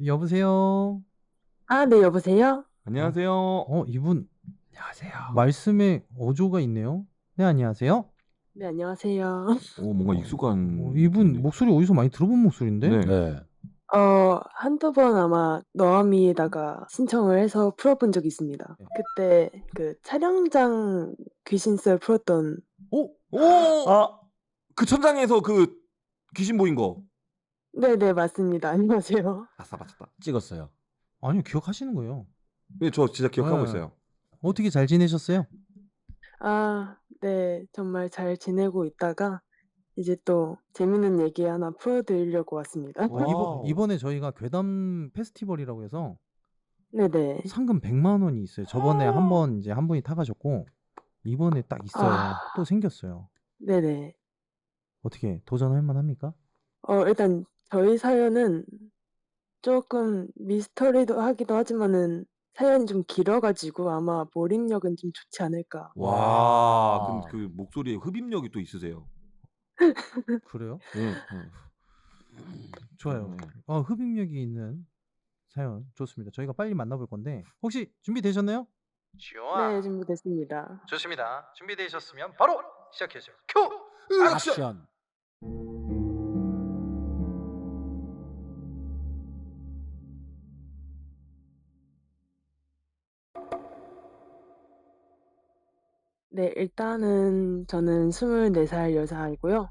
여보세요? 아, 네, 여보세요? 안녕하세요. 이분 말씀에 어조가 있네요. 네, 안녕하세요? 네, 안녕하세요. 뭔가 익숙한 이분 분인데. 목소리 어디서 많이 들어본 목소리인데? 네. 네. 한두 번 아마 너아미에다가 신청을 해서 풀어본 적이 있습니다. 그때 그 촬영장 귀신썰 풀었던 아, 그 천장에서 그 귀신 보인 거. 네네, 맞습니다. 안녕하세요. 아싸, 맞췄다. 찍었어요. 아니요, 기억하시는 거예요. 네, 저 진짜 기억하고 네. 있어요. 어떻게 잘 지내셨어요? 아, 네, 정말 잘 지내고 있다가 이제 또 재밌는 얘기 하나 풀어드리려고 왔습니다. 와우. 이번에 저희가 괴담 페스티벌이라고 해서 네네. 상금 100만 원이 있어요. 저번에 한 분이 타가셨고 이번에 딱 있어요. 또 생겼어요. 네네. 어떻게 도전할 만합니까? 일단 저희 사연은 조금 미스터리도 하기도 하지만은 사연이 좀 길어가지고 아마 몰입력은 좀 좋지 않을까. 와, 그 목소리에 흡입력이 또 있으세요. 그래요? 네. 좋아요. 흡입력이 있는 사연 좋습니다. 저희가 빨리 만나볼 건데 혹시 준비되셨나요? 네, 준비됐습니다. 좋습니다. 준비되셨으면 바로 시작해주세요. 큐! 액션. 네, 일단은 저는 24살 여자이고요.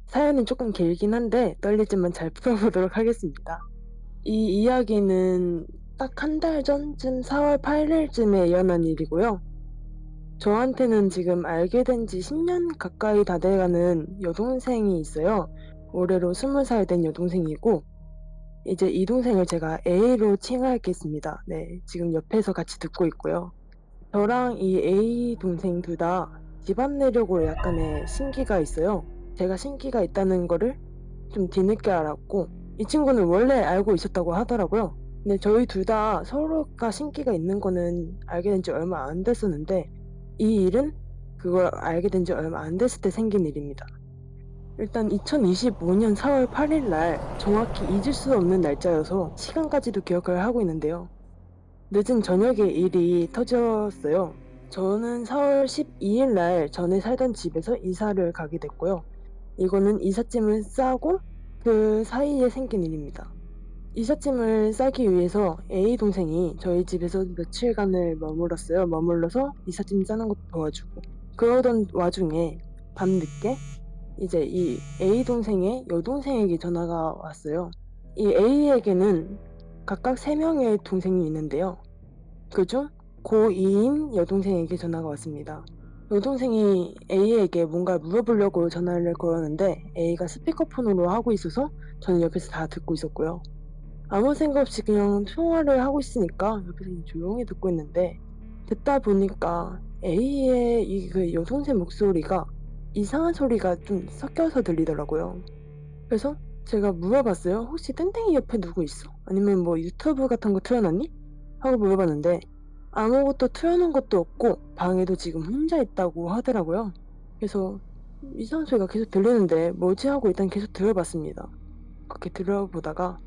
사연이 조금 길긴 한데 떨리지만 잘 풀어보도록 하겠습니다. 이 이야기는 딱 한 달 전쯤 4월 8일쯤에 일어난 일이고요. 저한테는 지금 알게 된 지 10년 가까이 다 돼가는 여동생이 있어요. 올해로 20살 된 여동생이고 이제 이 동생을 제가 A로 칭하겠습니다. 네, 지금 옆에서 같이 듣고 있고요. 저랑 이 A 동생 둘 다 집안 내력으로 약간의 신기가 있어요. 제가 신기가 있다는 거를 좀 뒤늦게 알았고 이 친구는 원래 알고 있었다고 하더라고요. 근데 저희 둘 다 서로가 신기가 있는 거는 알게 된 지 얼마 안 됐었는데 이 일은 그걸 알게 된 지 얼마 안 됐을 때 생긴 일입니다. 일단 2025년 4월 8일 날 정확히 잊을 수 없는 날짜여서 시간까지도 기억을 하고 있는데요. 늦은 저녁에 일이 터졌어요. 저는 4월 12일 날 전에 살던 집에서 이사를 가게 됐고요. 이거는 이삿짐을 싸고 그 사이에 생긴 일입니다. 이삿짐을 싸기 위해서 A 동생이 저희 집에서 며칠간을 머물러서 이삿짐 싸는 것도 도와주고 그러던 와중에 밤늦게 이제 이 A 동생의 여동생에게 전화가 왔어요. 이 A에게는 각각 3명의 동생이 있는데요. 그중 고2인 여동생에게 전화가 왔습니다. 여동생이 A에게 뭔가 물어보려고 전화를 걸었는데 A가 스피커폰으로 하고 있어서 저는 옆에서 다 듣고 있었고요. 아무 생각 없이 그냥 통화를 하고 있으니까 옆에서 그냥 조용히 듣고 있는데 듣다 보니까 A의 이 그 여동생 목소리가 이상한 소리가 좀 섞여서 들리더라고요. 그래서 제가 물어봤어요. 혹시 땡땡이 옆에 누구 있어? 아니면 뭐 유튜브 같은 거 틀어놨니? 하고 물어봤는데 아무것도 틀어놓은 것도 없고 방에도 지금 혼자 있다고 하더라고요. 그래서 이상한 소리가 계속 들리는데 뭐지 하고 일단 계속 들어봤습니다. 그렇게 들어보다가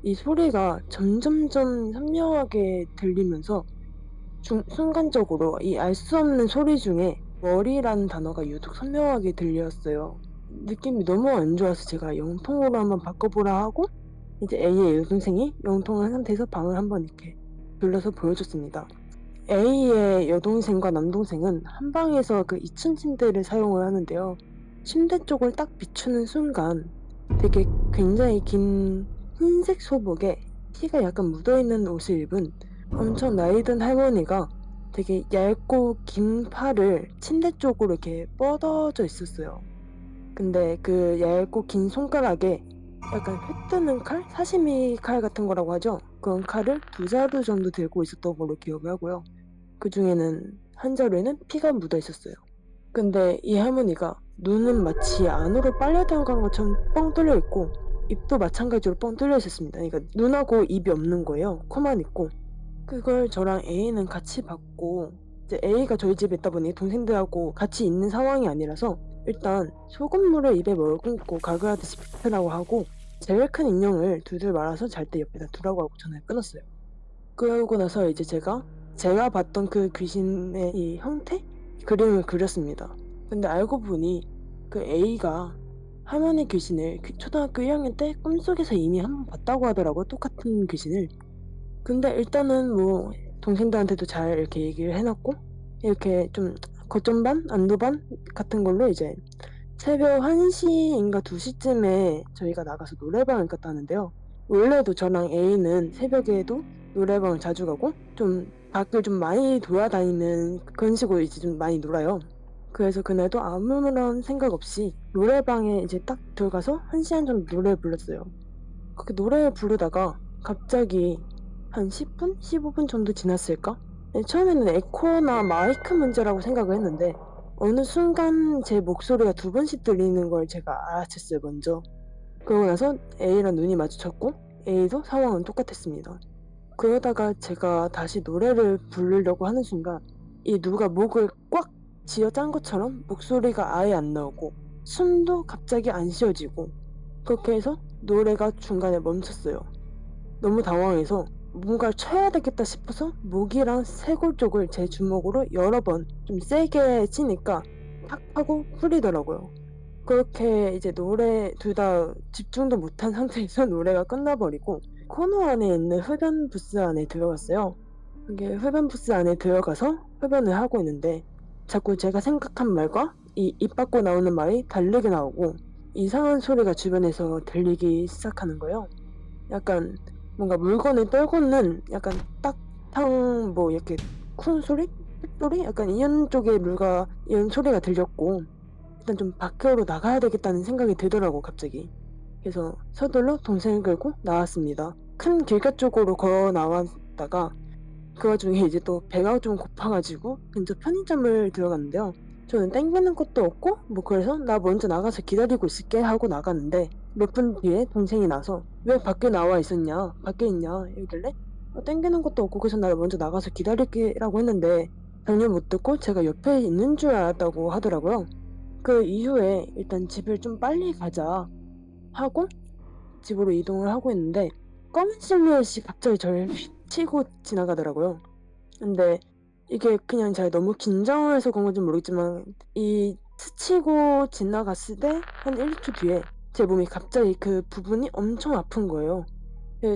이 소리가 점점점 선명하게 들리면서 순간적으로 이 알 수 없는 소리 중에 머리라는 단어가 유독 선명하게 들렸어요. 느낌이 너무 안 좋아서 제가 영통으로 한번 바꿔보라 하고 이제 A의 여동생이 영통한 상태에서 방을 한번 이렇게 둘러서 보여줬습니다. A의 여동생과 남동생은 한 방에서 그 2층 침대를 사용을 하는데요. 침대 쪽을 딱 비추는 순간 되게 굉장히 긴 흰색 소복에 티가 약간 묻어있는 옷을 입은 엄청 나이든 할머니가 되게 얇고 긴 팔을 침대 쪽으로 이렇게 뻗어져 있었어요. 근데 그 얇고 긴 손가락에 약간 회 뜨는 칼? 사시미 칼 같은 거라고 하죠? 그런 칼을 2자루 정도 들고 있었던 걸로 기억을 하고요. 그 중에는 한 자루에는 피가 묻어 있었어요. 근데 이 할머니가 눈은 마치 안으로 빨려 들어간 것처럼 뻥 뚫려 있고 입도 마찬가지로 뻥 뚫려 있었습니다. 그러니까 눈하고 입이 없는 거예요. 코만 있고. 그걸 저랑 A는 같이 봤고 이제 A가 저희 집에 있다 보니 동생들하고 같이 있는 상황이 아니라서 일단 소금물을 입에 머금고 가글하듯이 뱉으라고 하고 제일 큰 인형을 둘둘 말아서 잘 때 옆에다 두라고 하고 전화를 끊었어요. 그러고 나서 이제 제가 봤던 그 귀신의 이 형태? 그림을 그렸습니다. 근데 알고 보니 그 A가 할머니 귀신을 초등학교 1학년 때 꿈속에서 이미 한 번 봤다고 하더라고요. 똑같은 귀신을. 근데 일단은 뭐 동생들한테도 잘 이렇게 얘기를 해놨고 이렇게 좀 거점반? 안도반? 같은 걸로 이제 새벽 1시인가 2시쯤에 저희가 나가서 노래방을 갔다는데요. 원래도 저랑 A는 새벽에도 노래방을 자주 가고 좀 밖을 좀 많이 돌아다니는 그런 식으로 이제 좀 많이 놀아요. 그래서 그날도 아무런 생각 없이 노래방에 이제 딱 들어가서 1시간 정도 노래를 불렀어요. 그렇게 노래를 부르다가 갑자기 한 10분? 15분 정도 지났을까? 처음에는 에코나 마이크 문제라고 생각을 했는데 어느 순간 제 목소리가 2번씩 들리는 걸 제가 알아챘어요, 먼저. 그러고 나서 A랑 눈이 마주쳤고 A도 상황은 똑같았습니다. 그러다가 제가 다시 노래를 부르려고 하는 순간 이 누가 목을 꽉 쥐어짠 것처럼 목소리가 아예 안 나오고 숨도 갑자기 안 쉬어지고 그렇게 해서 노래가 중간에 멈췄어요. 너무 당황해서 뭔가를 쳐야 되겠다 싶어서 목이랑 쇄골 쪽을 제 주먹으로 여러 번 좀 세게 치니까 팍 하고 풀리더라고요. 그렇게 이제 노래 둘 다 집중도 못한 상태에서 노래가 끝나버리고 코너 안에 있는 흡연 부스 안에 들어갔어요. 이게 흡연 부스 안에 들어가서 흡연을 하고 있는데 자꾸 제가 생각한 말과 이 입 밖으로 나오는 말이 다르게 나오고 이상한 소리가 주변에서 들리기 시작하는 거예요. 약간 뭔가 물건을 떨고는 약간 딱탕 뭐 이렇게 쿵 소리? 소리? 약간 이런 쪽의 이런 소리가 들렸고 일단 좀 밖으로 나가야 되겠다는 생각이 들더라고 갑자기. 그래서 서둘러 동생을 끌고 나왔습니다. 큰 길가 쪽으로 걸어 나왔다가 그 와중에 이제 또 배가 좀 고파가지고 근처 편의점을 들어갔는데요. 저는 땡기는 것도 없고 뭐 그래서 나 먼저 나가서 기다리고 있을게 하고 나갔는데 몇 분 뒤에 동생이 나서 왜 밖에 나와 있었냐? 밖에 있냐? 이러길래 땡기는 것도 없고 그래서 나 먼저 나가서 기다릴게라고 했는데 전혀 못 듣고 제가 옆에 있는 줄 알았다고 하더라고요. 그 이후에 일단 집을 좀 빨리 가자 하고 집으로 이동을 하고 있는데 검은 실루엣이 갑자기 저를 휙 치고 지나가더라고요. 근데 이게 그냥 제가 너무 긴장을 해서 그런 건지 모르겠지만 이 스치고 지나갔을 때 한 1초 뒤에 제 몸이 갑자기 그 부분이 엄청 아픈 거예요.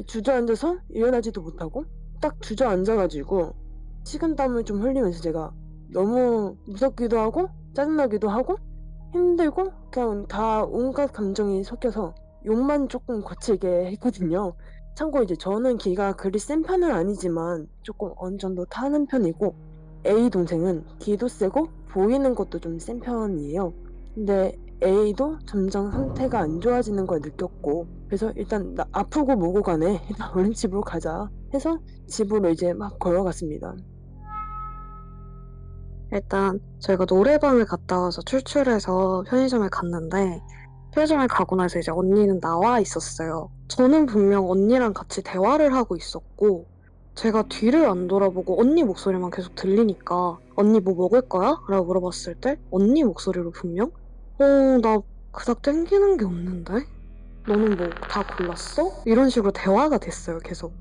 주저앉아서 일어나지도 못하고 딱 주저앉아가지고 식은땀을 좀 흘리면서 제가 너무 무섭기도 하고 짜증나기도 하고 힘들고 그냥 다 온갖 감정이 섞여서 욕만 조금 거칠게 했거든요. 참고로 이제 저는 기가 그리 센 편은 아니지만 조금 어느 정도 타는 편이고 A 동생은 기도 세고 보이는 것도 좀 센 편이에요. 근데 A도 점점 상태가 안 좋아지는 걸 느꼈고 그래서 일단 나 아프고 뭐고 간에 일단 얼른 집으로 가자 해서 집으로 이제 막 걸어갔습니다. 일단 저희가 노래방을 갔다 와서 출출해서 편의점에 갔는데 편의점에 가고 나서 이제 언니는 나와 있었어요. 저는 분명 언니랑 같이 대화를 하고 있었고 제가 뒤를 안 돌아보고 언니 목소리만 계속 들리니까 언니 뭐 먹을 거야? 라고 물어봤을 때 언니 목소리로 분명 나 그닥 땡기는 게 없는데? 너는 뭐 다 골랐어? 이런 식으로 대화가 됐어요, 계속.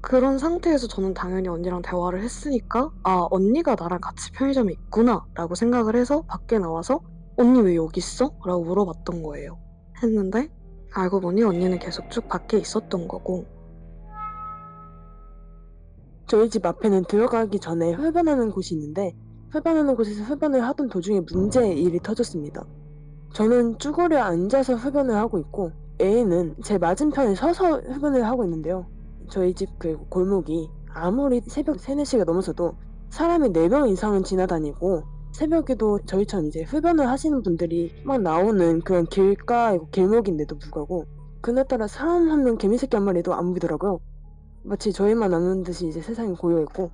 그런 상태에서 저는 당연히 언니랑 대화를 했으니까 아, 언니가 나랑 같이 편의점에 있구나 라고 생각을 해서 밖에 나와서 언니 왜 여기 있어? 라고 물어봤던 거예요. 했는데 알고 보니 언니는 계속 쭉 밖에 있었던 거고 저희 집 앞에는 들어가기 전에 흡연하는 곳이 있는데 흡연하는 곳에서 흡연을 하던 도중에 문제의 일이 터졌습니다. 저는 쭈그려 앉아서 흡연을 하고 있고 A는 제 맞은편에 서서 흡연을 하고 있는데요. 저희 집 그 골목이 아무리 새벽 3, 4시가 넘어서도 사람이 4명 이상은 지나다니고 새벽에도 저희처럼 이제 흡연을 하시는 분들이 막 나오는 그런 길가이고 길목인데도 불구하고 그날따라 사람 한 명 개미새끼 한 마리도 안 보이더라고요. 마치 저희만 아는 듯이 이제 세상이 고요했고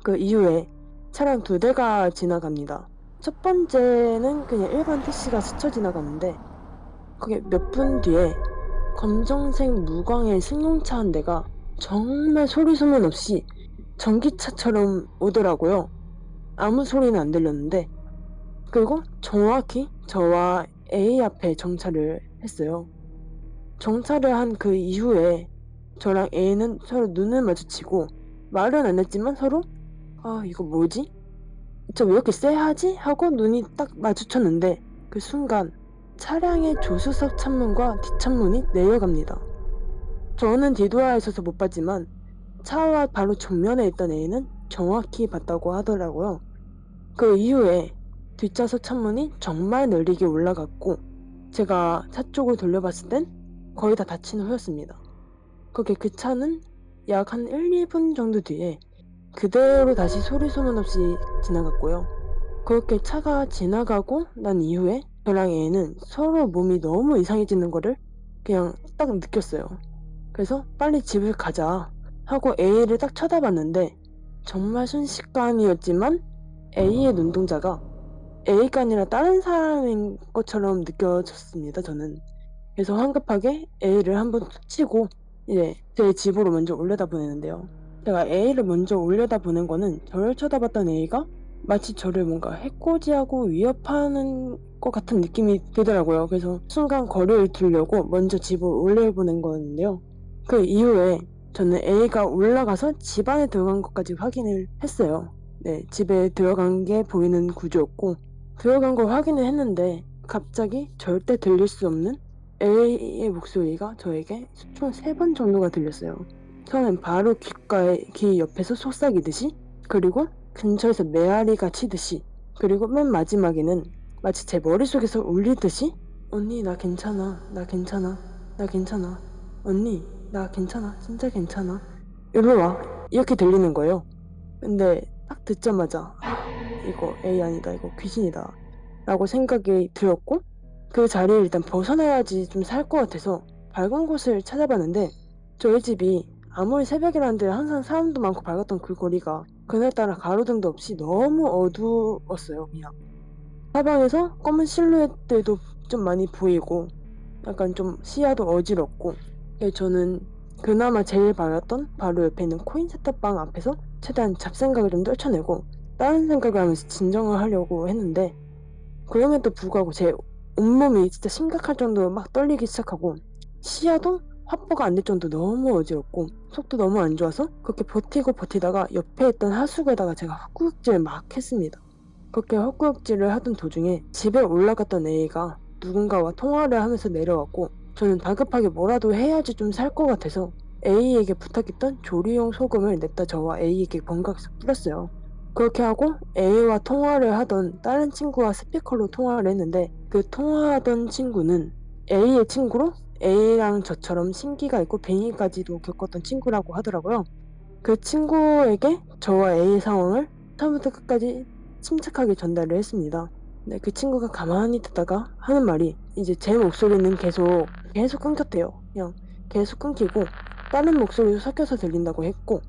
그 이후에 차량 2대가 지나갑니다. 첫 번째는 그냥 일반 택시가 스쳐 지나갔는데 그게 몇 분 뒤에 검정색 무광의 승용차 한 대가 정말 소리 소문 없이 전기차처럼 오더라고요. 아무 소리는 안 들렸는데 그리고 정확히 저와 A 앞에 정차를 했어요. 정차를 한 그 이후에 저랑 A는 서로 눈을 마주치고 말은 안 했지만 서로 이거 뭐지? 저 왜 이렇게 쎄하지? 하고 눈이 딱 마주쳤는데 그 순간 차량의 조수석 창문과 뒷창문이 내려갑니다. 저는 뒤돌아 있어서 못 봤지만 차와 바로 정면에 있던 A는 정확히 봤다고 하더라고요. 그 이후에 뒷좌석 창문이 정말 ner리게 올라갔고 제가 차 쪽을 돌려봤을 땐 거의 다 닫힌 후였습니다. 그렇게 그 차는 약 한 1, 2분 정도 뒤에 그대로 다시 소리 소문 없이 지나갔고요. 그렇게 차가 지나가고 난 이후에 저랑 A는 서로 몸이 너무 이상해지는 거를 그냥 딱 느꼈어요. 그래서 빨리 집을 가자 하고 A를 딱 쳐다봤는데 정말 순식간이었지만 A의 눈동자가 A가 아니라 다른 사람인 것처럼 느껴졌습니다, 저는. 그래서 황급하게 A를 한번 툭 치고 이제 제 집으로 먼저 올려다보내는데요. 제가 A를 먼저 올려다보낸 거는 저를 쳐다봤던 A가 마치 저를 뭔가 해코지하고 위협하는 것 같은 느낌이 들더라고요. 그래서 순간 거리를 두려고 먼저 집으로 올려보낸 거였는데요. 그 이후에 저는 A가 올라가서 집 안에 들어간 것까지 확인을 했어요. 네, 집에 들어간 게 보이는 구조였고 들어간 걸 확인을 했는데 갑자기 절대 들릴 수 없는 A의 목소리가 저에게 총 3번 정도가 들렸어요. 처음엔 바로 귀 옆에서 속삭이듯이, 그리고 근처에서 메아리가 치듯이, 그리고 맨 마지막에는 마치 제 머릿속에서 울리듯이 언니 나 괜찮아, 나 괜찮아, 나 괜찮아, 언니 나 괜찮아, 진짜 괜찮아, 일로 와, 이렇게 들리는 거예요. 근데 딱 듣자마자 이거 A 아니다, 이거 귀신이다 라고 생각이 들었고 그 자리를 일단 벗어나야지 좀 살 것 같아서 밝은 곳을 찾아봤는데 저희 집이 아무리 새벽이라는데 항상 사람도 많고 밝았던 그 거리가 그날따라 가로등도 없이 너무 어두웠어요. 그냥 사방에서 검은 실루엣들도 좀 많이 보이고 약간 좀 시야도 어지럽고 저는 그나마 제일 밝았던 바로 옆에 있는 코인 세탁방 앞에서 최대한 잡생각을 좀 떨쳐내고 다른 생각을 하면서 진정을 하려고 했는데 그럼에도 불구하고 제 온몸이 진짜 심각할 정도로 막 떨리기 시작하고 시야도 확보가 안 될 정도로 너무 어지럽고 속도 너무 안 좋아서 그렇게 버티다가 옆에 있던 하수구에다가 제가 헛구역질을 막 했습니다. 그렇게 헛구역질을 하던 도중에 집에 올라갔던 A가 누군가와 통화를 하면서 내려왔고 저는 다급하게 뭐라도 해야지 좀 살 것 같아서 A에게 부탁했던 조리용 소금을 냅다 저와 A에게 번갈아서 뿌렸어요. 그렇게 하고 A와 통화를 하던 다른 친구와 스피커로 통화를 했는데 그 통화하던 친구는 A의 친구로 A랑 저처럼 심기가 있고 빙의까지도 겪었던 친구라고 하더라고요. 그 친구에게 저와 A의 상황을 처음부터 끝까지 침착하게 전달을 했습니다. 네, 그 친구가 가만히 듣다가 하는 말이 이제 제 목소리는 계속 끊겼대요. 그냥 계속 끊기고 다른 목소리도 섞여서 들린다고 했고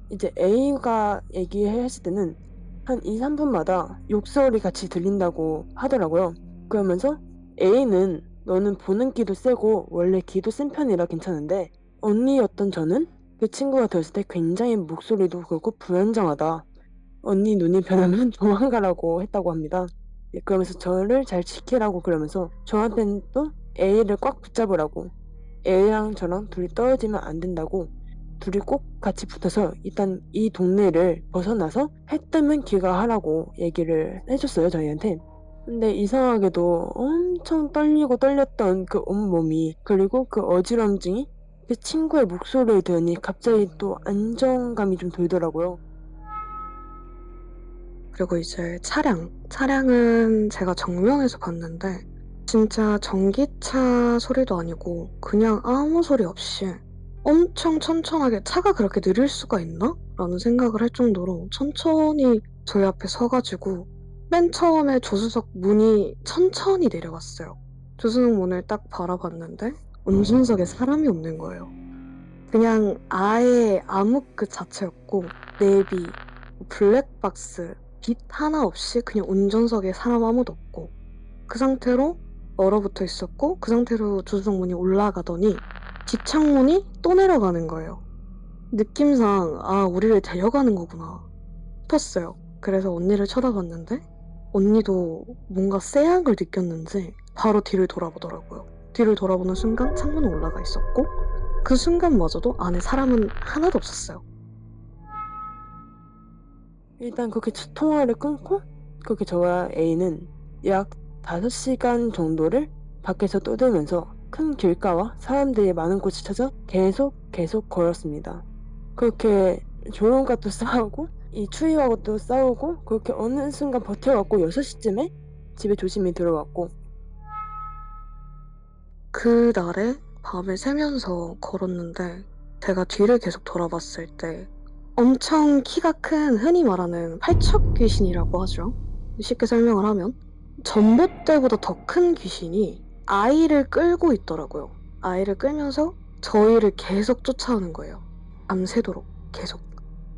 이제 A가 얘기했을 때는 한 2, 3분마다 욕설이 같이 들린다고 하더라고요. 그러면서 A는 너는 보는 귀도 세고 원래 귀도 센 편이라 괜찮은데 언니였던 저는 그 친구가 들었을 때 굉장히 목소리도 그렇고 불안정하다. 언니 눈이 변하면 도망가라고 했다고 합니다. 그러면서 저를 잘 지키라고 그러면서 저한테는 또 A를 꽉 붙잡으라고 A랑 저랑 둘이 떨어지면 안 된다고 둘이 꼭 같이 붙어서 일단 이 동네를 벗어나서 해 뜨면 귀가하라고 얘기를 해줬어요, 저희한테. 근데 이상하게도 엄청 떨리고 떨렸던 그 온몸이 그리고 그 어지럼증이 그 친구의 목소리를 들으니 갑자기 또 안정감이 좀 들더라고요. 그리고 이제 차량은 제가 정면에서 봤는데 진짜 전기차 소리도 아니고 그냥 아무 소리 없이 엄청 천천하게 차가 그렇게 느릴 수가 있나? 라는 생각을 할 정도로 천천히 저희 앞에 서가지고 맨 처음에 조수석 문이 천천히 내려갔어요. 조수석 문을 딱 바라봤는데 운전석에 사람이 없는 거예요. 그냥 아예 암흑 그 자체였고 내비, 블랙박스, 빛 하나 없이 그냥 운전석에 사람 아무도 없고 그 상태로 얼어붙어 있었고 그 상태로 조수석 문이 올라가더니 뒷창문이 또 내려가는 거예요. 느낌상 우리를 데려가는 거구나 싶었어요. 그래서 언니를 쳐다봤는데 언니도 뭔가 쎄한 걸 느꼈는지 바로 뒤를 돌아보더라고요. 뒤를 돌아보는 순간 창문은 올라가 있었고 그 순간마저도 안에 사람은 하나도 없었어요. 일단 그렇게 통화를 끊고 그렇게 저와 A는 약 5시간 정도를 밖에서 떠들면서 큰 길가와 사람들이 많은 곳을 찾아 계속 걸었습니다. 그렇게 조롱과 또 싸우고 이 추위하고 또 싸우고 그렇게 어느 순간 버텨왔고 6시쯤에 집에 조심히 들어왔고 그날에 밤을 새면서 걸었는데 제가 뒤를 계속 돌아봤을 때 엄청 키가 큰 흔히 말하는 팔척 귀신이라고 하죠. 쉽게 설명을 하면 전봇대보다 더 큰 귀신이 아이를 끌고 있더라고요. 아이를 끌면서 저희를 계속 쫓아오는 거예요. 밤새도록 계속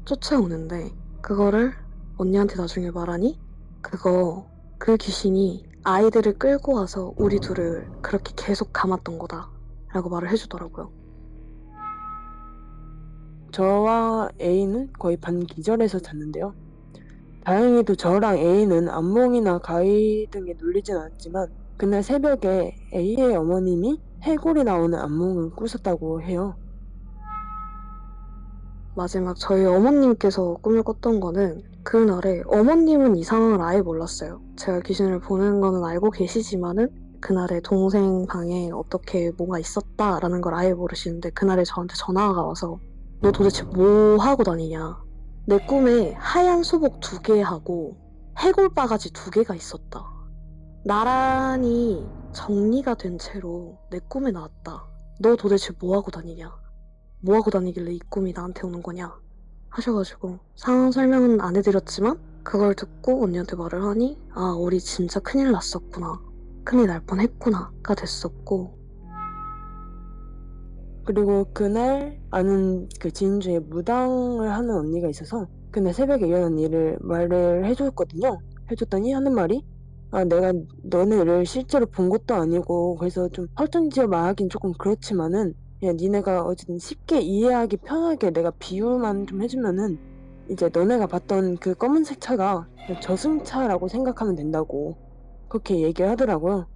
쫓아오는데 그거를 언니한테 나중에 말하니 그 귀신이 아이들을 끌고 와서 우리 둘을 그렇게 계속 감았던 거다 라고 말을 해주더라고요. 저와 A는 거의 반기절해서 잤는데요. 다행히도 저랑 A는 악몽이나 가위 등에 눌리진 않았지만 그날 새벽에 A의 어머님이 해골이 나오는 악몽을 꾸셨다고 해요. 마지막 저희 어머님께서 꿈을 꿨던 거는 그날에 어머님은 이 상황을 아예 몰랐어요. 제가 귀신을 보는 거는 알고 계시지만은 그날에 동생 방에 어떻게 뭐가 있었다라는 걸 아예 모르시는데 그날에 저한테 전화가 와서 너 도대체 뭐 하고 다니냐. 내 꿈에 하얀 소복 2개 하고 해골 바가지 2개가 있었다. 나란히 정리가 된 채로 내 꿈에 나왔다. 너 도대체 뭐 하고 다니냐. 뭐 하고 다니길래 이 꿈이 나한테 오는 거냐 하셔가지고 상황 설명은 안 해드렸지만 그걸 듣고 언니한테 말을 하니 아 우리 진짜 큰일 났었구나. 큰일 날 뻔했구나가 됐었고 그리고 그날 아는 그 지인 중에 무당을 하는 언니가 있어서 그날 새벽에 일어난 일을 말을 해줬거든요. 해줬더니 하는 말이 아 내가 너네를 실제로 본 것도 아니고 그래서 좀 설정지어 말하긴 조금 그렇지만은 야 니네가 어쨌든 쉽게 이해하기 편하게 내가 비유만 좀 해주면은 이제 너네가 봤던 그 검은색 차가 저승차라고 생각하면 된다고 그렇게 얘기를 하더라고요.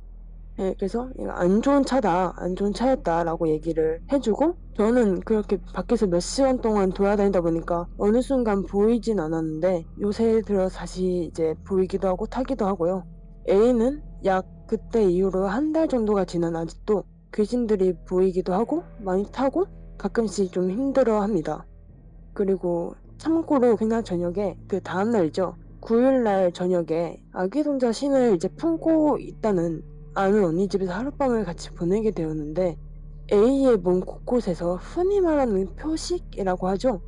예, 그래서 이거 안 좋은 차다, 안 좋은 차였다라고 얘기를 해주고 저는 그렇게 밖에서 몇 시간 동안 돌아다니다 보니까 어느 순간 보이진 않았는데 요새 들어 다시 이제 보이기도 하고 타기도 하고요. A는 약 그때 이후로 1달 정도가 지난 아직도 귀신들이 보이기도 하고 많이 타고 가끔씩 좀 힘들어합니다. 그리고 참고로 그날 저녁에 그 다음날이죠. 9일날 저녁에 아기동자 신을 이제 품고 있다는 아는 언니 집에서 하룻밤을 같이 보내게 되었는데 A의 몸 곳곳에서 흔히 말하는 표식이라고 하죠.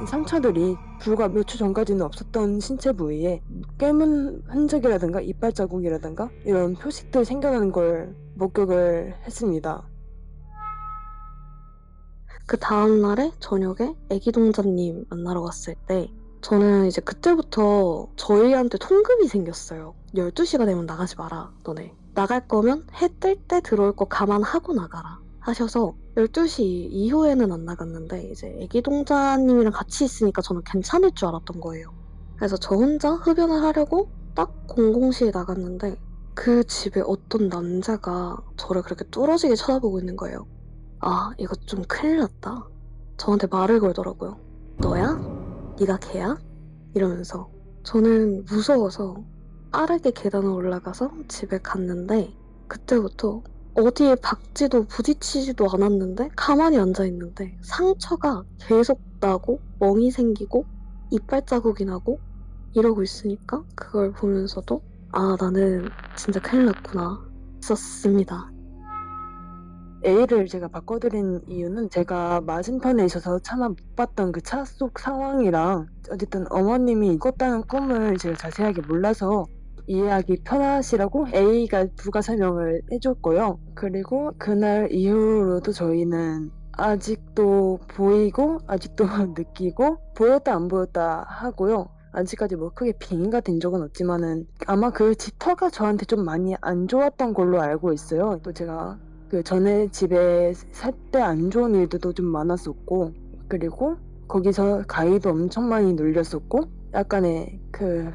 상처들이 불과 몇 초 전까지는 없었던 신체 부위에 깨문 흔적이라든가 이빨 자국이라든가 이런 표식들이 생겨나는 걸 목격을 했습니다. 그 다음날에 저녁에 애기동자님 만나러 갔을 때 저는 이제 그때부터 저희한테 통금이 생겼어요. 12시가 되면 나가지 마라 너네. 나갈 거면 해 뜰 때 들어올 거 감안하고 나가라 하셔서 12시 이후에는 안 나갔는데 이제 애기동자님이랑 같이 있으니까 저는 괜찮을 줄 알았던 거예요. 그래서 저 혼자 흡연을 하려고 딱 00시에 나갔는데 그 집에 어떤 남자가 저를 그렇게 뚫어지게 쳐다보고 있는 거예요. 아 이거 좀 큰일 났다. 저한테 말을 걸더라고요. 너야? 네가 걔야? 이러면서 저는 무서워서 빠르게 계단을 올라가서 집에 갔는데 그때부터 어디에 박지도 부딪히지도 않았는데 가만히 앉아있는데 상처가 계속 나고 멍이 생기고 이빨 자국이 나고 이러고 있으니까 그걸 보면서도 아 나는 진짜 큰일 났구나 했었습니다. A를 제가 바꿔드린 이유는 제가 맞은편에 있어서 차마 못 봤던 그 차 속 상황이랑 어쨌든 어머님이 꿨다는 꿈을 제가 자세하게 몰라서 이해하기 편하시라고 A가 부가 설명을 해줬고요. 그리고 그날 이후로도 저희는 아직도 보이고 아직도 느끼고 보였다 안 보였다 하고요. 아직까지 뭐 크게 빙의가 된 적은 없지만은 아마 그 집터가 저한테 좀 많이 안 좋았던 걸로 알고 있어요. 또 제가 그 전에 집에 살 때 안 좋은 일들도 좀 많았었고 그리고 거기서 가위도 엄청 많이 눌렸었고 약간의 그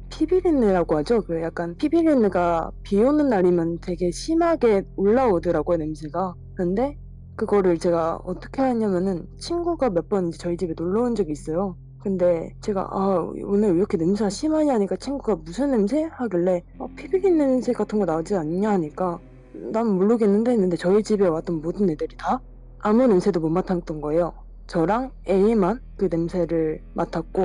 피비린내라고 하죠. 그 약간 피비린내가 비 오는 날이면 되게 심하게 올라오더라고요, 냄새가. 근데 그거를 제가 어떻게 하냐면은 친구가 몇 번 이제 저희 집에 놀러 온 적이 있어요. 근데 제가 오늘 왜 이렇게 냄새가 심하냐 하니까 친구가 무슨 냄새? 하길래 피비린 냄새 같은 거 나지 않냐 하니까 난 모르겠는데 했는데 저희 집에 왔던 모든 애들이 다 아무 냄새도 못 맡았던 거예요. 저랑 A만 그 냄새를 맡았고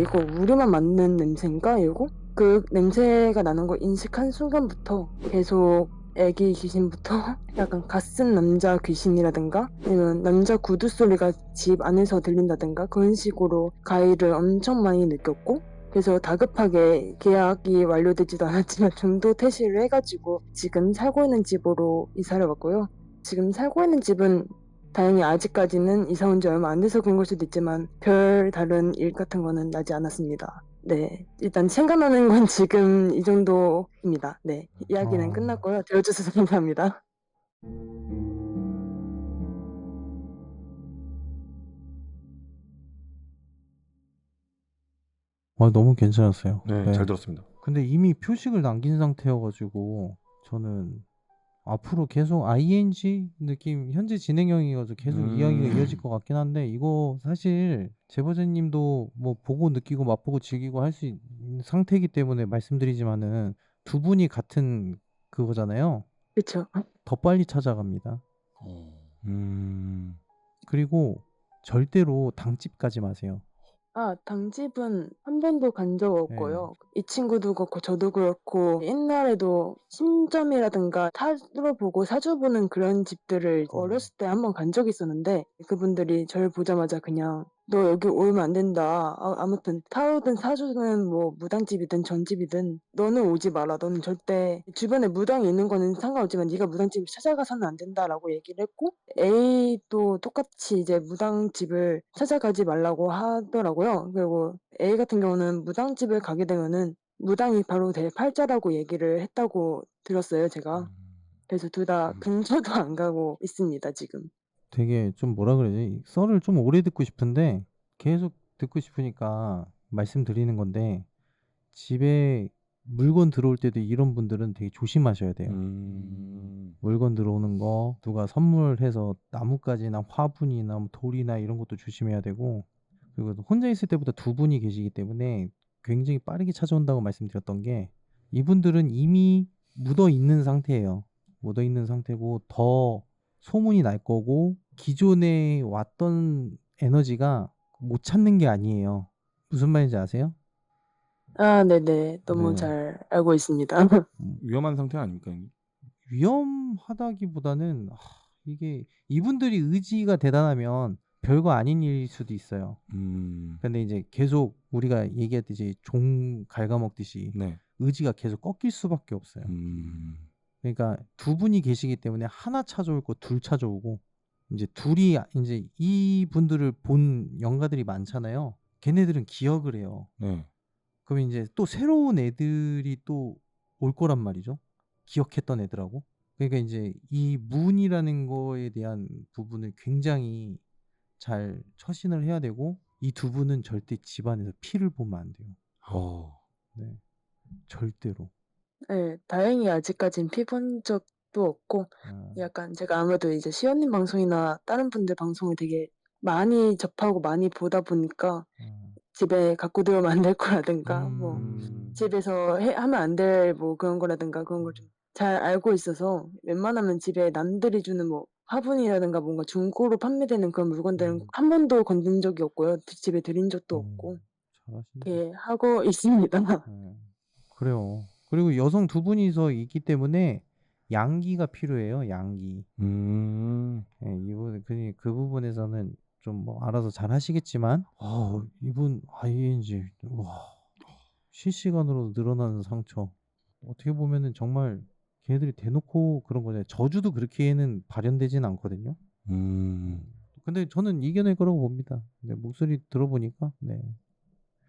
이거 우리만 맡는 냄새인가? 이러고 그 냄새가 나는 걸 인식한 순간부터 계속 애기 귀신부터 약간 갓쓴 남자 귀신이라든가 아니면 남자 구두 소리가 집 안에서 들린다든가 그런 식으로 가위를 엄청 많이 느꼈고 그래서 다급하게 계약이 완료되지도 않았지만 중도 퇴실을 해가지고 지금 살고 있는 집으로 이사를 왔고요. 지금 살고 있는 집은 다행히 아직까지는 이사 온 지 얼마 안 돼서 그런 걸 수도 있지만 별 다른 일 같은 거는 나지 않았습니다. 네, 일단 생각나는 건 지금 이 정도입니다. 네, 이야기는 어, 끝났고요. 들어주셔서 감사합니다. 너무 괜찮았어요. 네, 네. 잘 들었습니다. 근데 이미 표식을 남긴 상태여가지고 저는 앞으로 계속 ING 느낌 현재 진행형이어서 계속 이야기가 이어질 것 같긴 한데 이거 사실 제보자님도 뭐 보고 느끼고 맛보고 즐기고 할 수 있는 상태이기 때문에 말씀드리지만은 두 분이 같은 그거잖아요. 그쵸? 더 빨리 찾아갑니다. 그리고 절대로 당집 가지 마세요. 당집은 한 번도 간 적 없고요. 이 친구도 그렇고 저도 그렇고 옛날에도 신점이라든가 사러 보고 사주 보는 그런 집들을 어렸을 때 한 번 간 적이 있었는데 그분들이 저를 보자마자 그냥 너 여기 오면 안 된다. 아무튼 타로든 사주든 뭐 무당집이든 전집이든 너는 오지 마라. 너는 절대 주변에 무당이 있는 거는 상관없지만 네가 무당집을 찾아가서는 안 된다라고 얘기를 했고 A도 똑같이 이제 무당집을 찾아가지 말라고 하더라고요. 그리고 A 같은 경우는 무당집을 가게 되면은 무당이 바로 될 팔자라고 얘기를 했다고 들었어요, 제가. 그래서 둘 다 근처도 안 가고 있습니다, 지금. 되게 좀 뭐라 그러지? 썰을 좀 오래 듣고 싶은데 계속 듣고 싶으니까 말씀드리는 건데 집에 물건 들어올 때도 이런 분들은 되게 조심하셔야 돼요. 물건 들어오는 거 누가 선물해서 나뭇가지나 화분이나 뭐 돌이나 이런 것도 조심해야 되고 그리고 혼자 있을 때보다 두 분이 계시기 때문에 굉장히 빠르게 찾아온다고 말씀드렸던 게 이분들은 이미 묻어 있는 상태예요. 묻어 있는 상태고 더 소문이 날 거고 기존에 왔던 에너지가 못 찾는 게 아니에요. 무슨 말인지 아세요? 네네. 너무 네. 잘 알고 있습니다. 위험한 상태 아닙니까, 형님? 위험하다기보다는 이게 이분들이 의지가 대단하면 별거 아닌 일일 수도 있어요. 근데 이제 계속 우리가 얘기했듯이 종 갉아먹듯이 네. 의지가 계속 꺾일 수밖에 없어요. 그러니까 두 분이 계시기 때문에 하나 찾아올 거 둘 찾아오고 이제 둘이 이제 이분들을 본 영가들이 많잖아요. 걔네들은 기억을 해요. 네. 그럼 이제 또 새로운 애들이 또 올 거란 말이죠. 기억했던 애들하고. 그러니까 이제 이 문이라는 거에 대한 부분을 굉장히 잘 처신을 해야 되고 이 두 분은 절대 집안에서 피를 보면 안 돼요. 네. 절대로. 네, 다행히 아직까진 피 본 적도 없고 약간 제가 아무래도 이제 시연님 방송이나 다른 분들 방송을 되게 많이 접하고 많이 보다 보니까 집에 갖고 들어오면 안 될 거라든가 뭐 집에서 하면 안 될 뭐 그런 거라든가 그런 걸 좀 잘 알고 있어서 웬만하면 집에 남들이 주는 뭐 화분이라든가 뭔가 중고로 판매되는 그런 물건들은 한 번도 건든 적이 없고요. 집에 들인 적도 없고 잘하신다. 이렇게 하고 있습니다. 그래요. 그리고 여성 두 분이서 있기 때문에 양기가 필요해요. 양기. 이분 그 부분에서는 좀 뭐 알아서 잘 하시겠지만 이분 ING 와 실시간으로 늘어나는 상처 어떻게 보면은 정말 걔네들이 대놓고 그런 거잖아요. 저주도 그렇게는 발현되진 않거든요. 근데 저는 이겨낼 거라고 봅니다. 네, 목소리 들어보니까 네.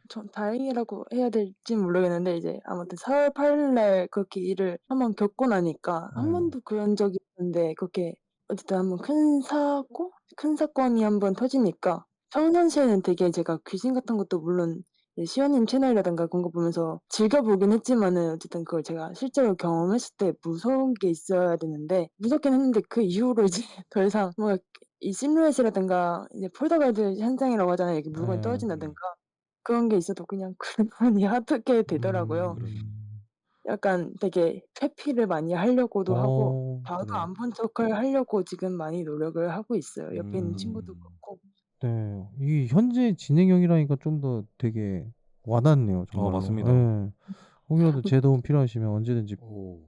전 다행이라고 해야 될지 모르겠는데 이제 아무튼 4월 8일 날 그렇게 일을 한번 겪고 나니까 한 번도 그런 적이 없는데 그렇게 어쨌든 한번 큰 사건이 한번 터지니까 평상시에는 되게 제가 귀신 같은 것도 물론 시연님 채널이라든가 그런 거 보면서 즐겨보긴 했지만은 어쨌든 그걸 제가 실제로 경험했을 때 무서운 게 있어야 되는데 무섭긴 했는데 그 이후로 이제 더 이상 뭔가 이 실루엣이라든가 이제 폴더가드 현상이라고 하잖아요. 이렇게 물건이 예. 떨어진다든가 그런 게 있어도 그냥 그러니 하게 되더라고요. 약간 되게 회피를 많이 하려고도 하고 봐도 네. 안 본 척을 하려고 지금 많이 노력을 하고 있어요. 옆에 있는 친구도 음. 그렇고. 네. 이 현재 진행형이라니까 좀 더 되게 와닿네요 정말로. 맞습니다. 예. 혹이라도 제 도움 필요하시면 언제든지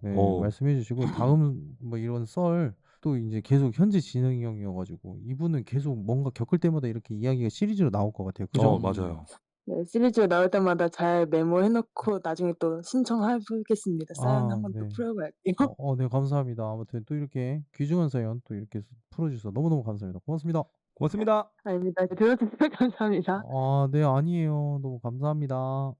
네 말씀해 주시고 다음 뭐 이런 썰 또 인제 계속 현재 진행형이어 가지고 이분은 계속 뭔가 겪을 때마다 이렇게 이야기가 시리즈로 나올 것 같아요. 그죠? 맞아요. 네. 시리즈가 나올 때마다 잘 메모해 놓고 나중에 또 신청해 보겠습니다. 사연 아 한번 또 네. 풀어 볼게요. 네 감사합니다. 아무튼 또 이렇게 귀중한 사연 또 이렇게 풀어 주셔서 너무너무 감사합니다. 고맙습니다. 고맙습니다. 아닙니다. 들어 주셔서 감사합니다. 네 아니에요. 너무 감사합니다.